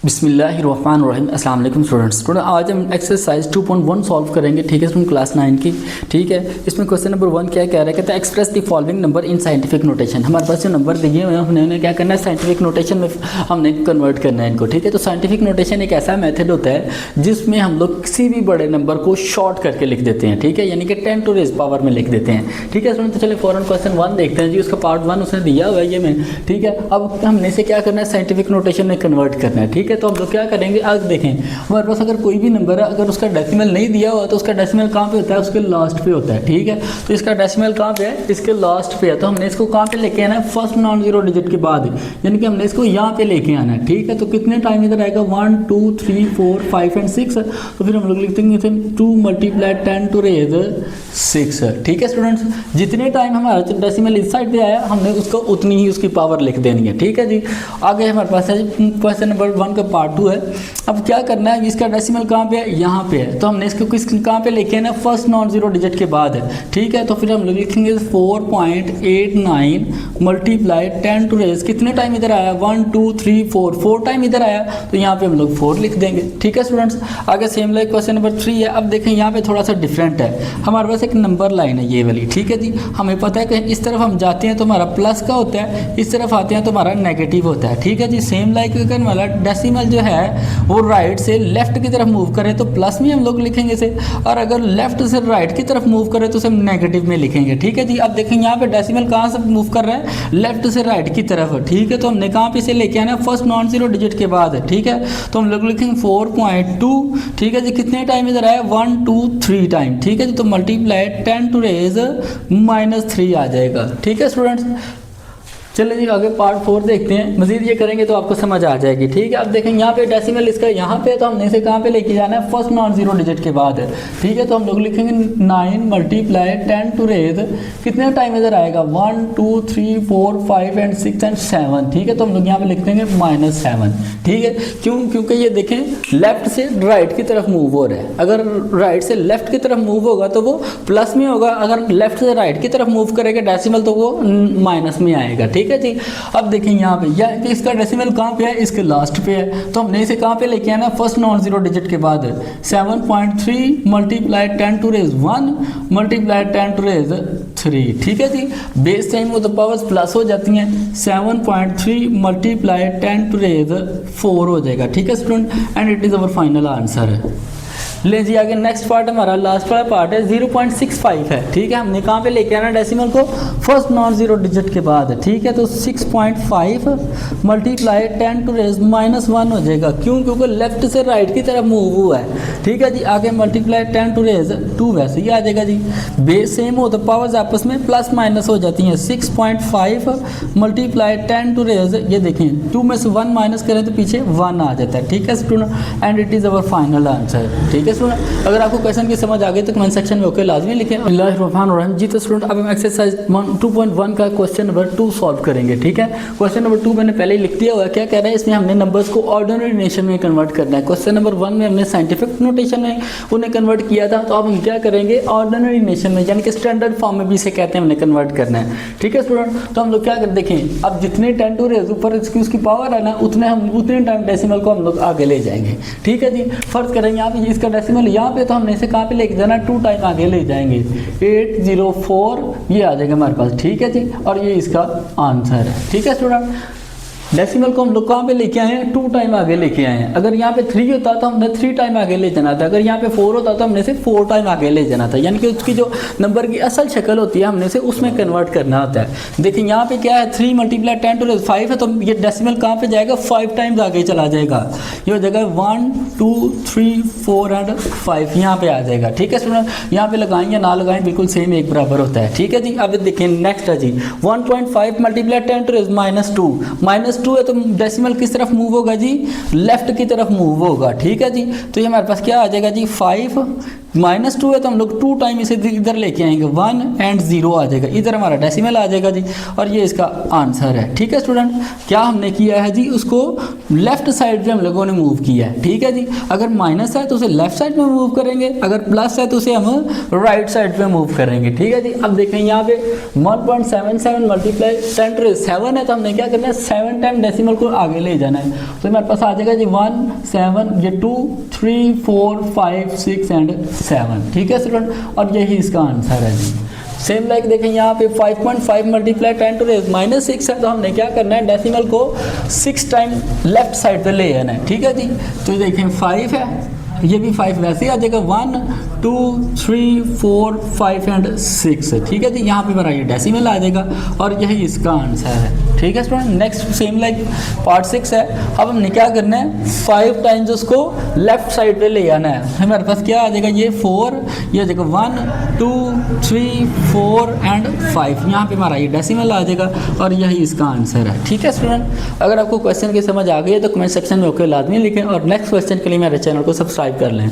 बिस्मिल्लाहिर्रहमानिर्रहीम। अस्सलाम वालेकुम स्टूडेंट्स। आज हम एक्सरसाइज 2.1 सॉल्व करेंगे, ठीक है, स्टूडेंट क्लास 9 की। ठीक है, इसमें क्वेश्चन नंबर 1 क्या कह रहा है, कहता है express the following number in scientific notation. हमारे पास जो नंबर दिए हुए हैं हमने उन्हें क्या करना है, साइंटिफिक नोटेशन में हमने कन्वर्ट करना है इनको। ठीक है, तो साइंटिफिक नोटेशन एक ऐसा मेथड होता है जिसमें हम लोग किसी भी बड़े नंबर को शॉर्ट करके लिख देते हैं। ठीक है, यानी कि 10 टू रेज पावर में लिख देते हैं। ठीक है स्टूडेंट, तो चलिए फौरन क्वेश्चन 1 देखते हैं जी। उसका पार्ट 1 उसने दिया हुआ है ये में। ठीक है, अब हमने इसे क्या करना है, साइंटिफिक नोटेशन में कन्वर्ट करना है। ठीक है, तो हम लोग क्या करेंगे, आज देखें हमारे पास अगर कोई भी नंबर है, अगर उसका डेसिमल नहीं दिया हुआ तो उसका डेसिमल कहाँ पे होता है, उसके लास्ट पे होता है। ठीक है, तो इसका डेसिमल कहाँ पे है, इसके लास्ट पे है। तो हमने इसको कहाँ पे लेके आना है, फर्स्ट नॉन जीरो डिजिट के बाद, यानी कि हमने इसको यहाँ पे लेके आना है। ठीक है, तो कितने टाइम इधर आएगा, 1 2 3 4 5 एंड 6। तो फिर हम लोग लिख देंगे 2 × 10 टू रेज 6। ठीक है स्टूडेंट्स, जितने टाइम हमारा डेसिमल इस साइड पे आया हमने उसको उतनी ही उसकी पावर लिख देनी है। ठीक है जी, आगे हमारे पास है क्वेश्चन नंबर 1 का पार्ट 2 है। अब क्या करना है, इसका डेसिमल कहाँ पे है, यहाँ पे है। तो हमने इसको किस कहाँ पे लेके आना है, फर्स्ट नॉन जीरो डिजिट के बाद है। ठीक है, तो फिर हम लोग लिखेंगे 4.89 मल्टीप्लाई 10 टू रेज, कितने टाइम इधर आया, 1 2 3 4 टाइम इधर आया, तो यहाँ पे हम लोग 4 लिख देंगे। ठीक है स्टूडेंट्स, आगे सेम लाइक क्वेश्चन नंबर 3 है। अब देखें यहाँ पे थोड़ा सा डिफरेंट है, हमारे पास एक नंबर लाइन है ये वाली। ठीक है जी, हमें पता है कि इस तरफ हम जाते हैं तो हमारा प्लस का होता है, इस तरफ आते हैं तो हमारा नेगेटिव होता है। ठीक है जी, सेम लाइक अगर हमारा डेसिमल जो है वो राइट से लेफ्ट की तरफ मूव करे तो प्लस में हम लोग लिखेंगे इसे, और अगर लेफ्ट से राइट की तरफ मूव करे तो उसे हम नेगेटिव में लिखेंगे। ठीक है जी, अब देखेंगे यहाँ पे डेसिमल कहाँ से मूव कर रहा है, लेफ्ट से राइट की तरफ। ठीक है, तो हमने कहाँ पे इसे लेके आना है, फर्स्ट नॉन जीरो डिजिट के बाद। ठीक है, तो हम लोग लिखेंगे 4.2। ठीक है जी, कितने टाइम इधर आया, 1 2 3 टाइम। ठीक है जी, तो मल्टीप्लाई 10 टू रेज -3 आ जाएगा। ठीक है स्टूडेंट्स, चलिए जी आगे पार्ट 4 देखते हैं। मजीद ये करेंगे तो आपको समझ आ जाएगी। ठीक है, अब देखेंगे यहाँ पे डेसिमल इसका यहाँ पे, तो हमने इसे कहाँ पे लेके जाना है, फर्स्ट नॉन जीरो डिजिट के बाद है। ठीक है, तो हम लोग लिखेंगे 9 मल्टीप्लाई 10 टू रेज, कितने टाइम इधर आएगा, 1 2 3 4 5 एंड 6 एंड 7। ठीक है, तो हम लोग यहाँ पे लिख देंगे -7। ठीक है, क्यों, क्योंकि ये देखें लेफ्ट से राइट की तरफ मूव हो रहा है। अगर राइट से लेफ्ट की तरफ मूव होगा तो वो प्लस में होगा, अगर लेफ्ट से राइट की तरफ मूव करेगा डेसिमल तो वो माइनस में आएगा। ठीक है जी, अब देखें यहाँ पे या इसका डेसिमल कहाँ पे है, इसके लास्ट पे है। तो हमने इसे कहाँ पे लेके आना, फर्स्ट नॉन जीरो डिजिट के बाद 7.3 multiply 10 to raise 1 multiply 10 to raise 3। ठीक है जी, बेस टाइम वो तो पावर्स प्लस हो जाती हैं, 7.3 मल्टीप्लाई 10 टू रेज 4 हो जाएगा। ठीक है student, and it is our final answer. ले जी आगे नेक्स्ट पार्ट हमारा लास्ट वाला पार्ट है, 0.65 है। ठीक है, हमने कहाँ पे लेके आना डेसिमल को, फर्स्ट नॉन जीरो डिजिट के बाद। ठीक है, तो 6.5 मल्टीप्लाई 10 टू रेज -1 हो जाएगा। क्यों, क्योंकि लेफ्ट से राइट की तरफ मूव हुआ है। ठीक है जी, आगे मल्टीप्लाई 10 टू रेज 2 वैसे ही आ जाएगा जी, बेस सेम हो तो पावर्स आपस में प्लस माइनस हो जाती हैं। 6.5 मल्टीप्लाई 10 टू रेज, ये देखें 2 में से 1 माइनस करें तो पीछे 1 आ जाता है। ठीक है student, and it is our final answer. ठीक है स्टूडेंट, अगर आपको क्वेश्चन की समझ आ गई तो कमेंट सेक्शन में ओके लाजमी लिखें। बिस्मिल्लाहिर्रहमानिर्रहीम। जी तो स्टूडेंट अब हम एक्सरसाइज 2.1 का क्वेश्चन नंबर 2 सॉल्व करेंगे। ठीक है, क्वेश्चन नंबर 2 मैंने पहले ही लिख दिया हुआ है। क्या कह रहा है, इसमें हमने नंबर्स को ऑर्डिनरी नेशन में कन्वर्ट करना है। क्वेश्चन नंबर 1 में हमने साइंटिफिक नोटेशन में उन्हें कन्वर्ट किया था, तो अब हम क्या करेंगे, ऑर्डिनरी नेशन में, यानी कि स्टैंडर्ड फॉर्म में भी इसे कहते हैं, हमने कन्वर्ट करना है। ठीक है स्टूडेंट, तो हम लोग क्या कर देखें, अब जितने 10 टू रेज ऊपर उसकी पावर है ना, उतने टाइम डेसिमल को हम लोग आगे ले जाएंगे। ठीक है जी, फर्ज करेंगे यहाँ पे इसका डेसिमल यहाँ पे, तो हमने इसे कहाँ पे लेके जाना, 2 टाइम आगे ले जाएंगे, 804 ये आ जाएगा हमारे पास। ठीक है जी, और ये इसका आंसर है। ठीक है स्टूडेंट, डेसिमल को हम लोग कहाँ पे लेके आए हैं, 2 टाइम आगे लेके आए हैं। अगर यहाँ पे 3 होता तो हमने 3 टाइम आगे ले जाना था, अगर यहाँ पे 4 होता तो हमने से 4 टाइम आगे ले जाना था, यानी कि उसकी जो नंबर की असल शक्ल होती है हमने से उसमें कन्वर्ट करना होता है। देखिए यहाँ पे क्या है, 3 मल्टीप्लाई 10 टू 5 है, तो ये डेसिमल कहाँ पे जाएगा, 5 टाइम्स आगे चला जाएगा। ये हो जाएगा 1 2 3 4 एंड 5 यहाँ पे आ जाएगा। ठीक है स्टूडेंट, यहाँ पे लगाएं या ना लगाएं बिल्कुल सेम एक बराबर होता है। ठीक है जी, अब देखिए नेक्स्ट है जी, 1.5 मल्टीप्लाई 10 टू -2 है, तो डेसिमल किस तरफ मूव होगा जी, लेफ्ट की तरफ मूव होगा। ठीक है जी, तो ये हमारे पास क्या आ जाएगा जी, 5 -2 है तो हम लोग 2 टाइम इसे इधर लेके आएंगे, 1 एंड 0 आ जाएगा, इधर हमारा डेसिमल आ जाएगा जी, और ये इसका आंसर है। ठीक है स्टूडेंट, क्या हमने किया है जी, उसको लेफ्ट साइड पे हम लोगों ने मूव किया है। ठीक है जी, अगर माइनस है तो उसे लेफ्ट साइड में मूव करेंगे, अगर प्लस है तो उसे हम राइट साइड पे मूव करेंगे। ठीक है जी, अब देखें यहाँ पे 1.77 मल्टीप्लाई 10⁷ है तो हमने क्या करना है, 7 टाइम डेसिमल को आगे ले जाना है। तो हमारे पास आ जाएगा जी 1 7, ये 2 3 4 5 6 एंड 7। ठीक है स्टूडेंट, और यही इसका आंसर है जी। सेम लाइक देखें यहाँ पे 5.5 मल्टीप्लाई 10⁻⁻6 है तो हमने क्या करना है, डेसिमल को 6 टाइम लेफ्ट साइड पे ले आना है। ठीक है जी, तो देखें 5 है, ये भी 5 वैसे ही आ जाएगा, 1 2 3 4 5 एंड 6। ठीक है जी, यहाँ पे हमारा ये डेसिमल आ जाएगा और यही इसका आंसर है। ठीक है student, next same like part 6 है। अब हमने क्या करना है, 5 टाइम्स उसको लेफ्ट साइड पे ले आना है। हमारे पास क्या आ जाएगा, ये 4, ये आ जाएगा 1 2 3 4 एंड 5, यहाँ पे हमारा ये डेसिमल आ जाएगा और यही इसका आंसर है। ठीक है स्टूडेंट, अगर आपको क्वेश्चन की समझ आ गई है तो कमेंट सेक्शन में ओके लाजमी लिखें और नेक्स्ट क्वेश्चन के लिए मेरे चैनल को सब्सक्राइब कर लें।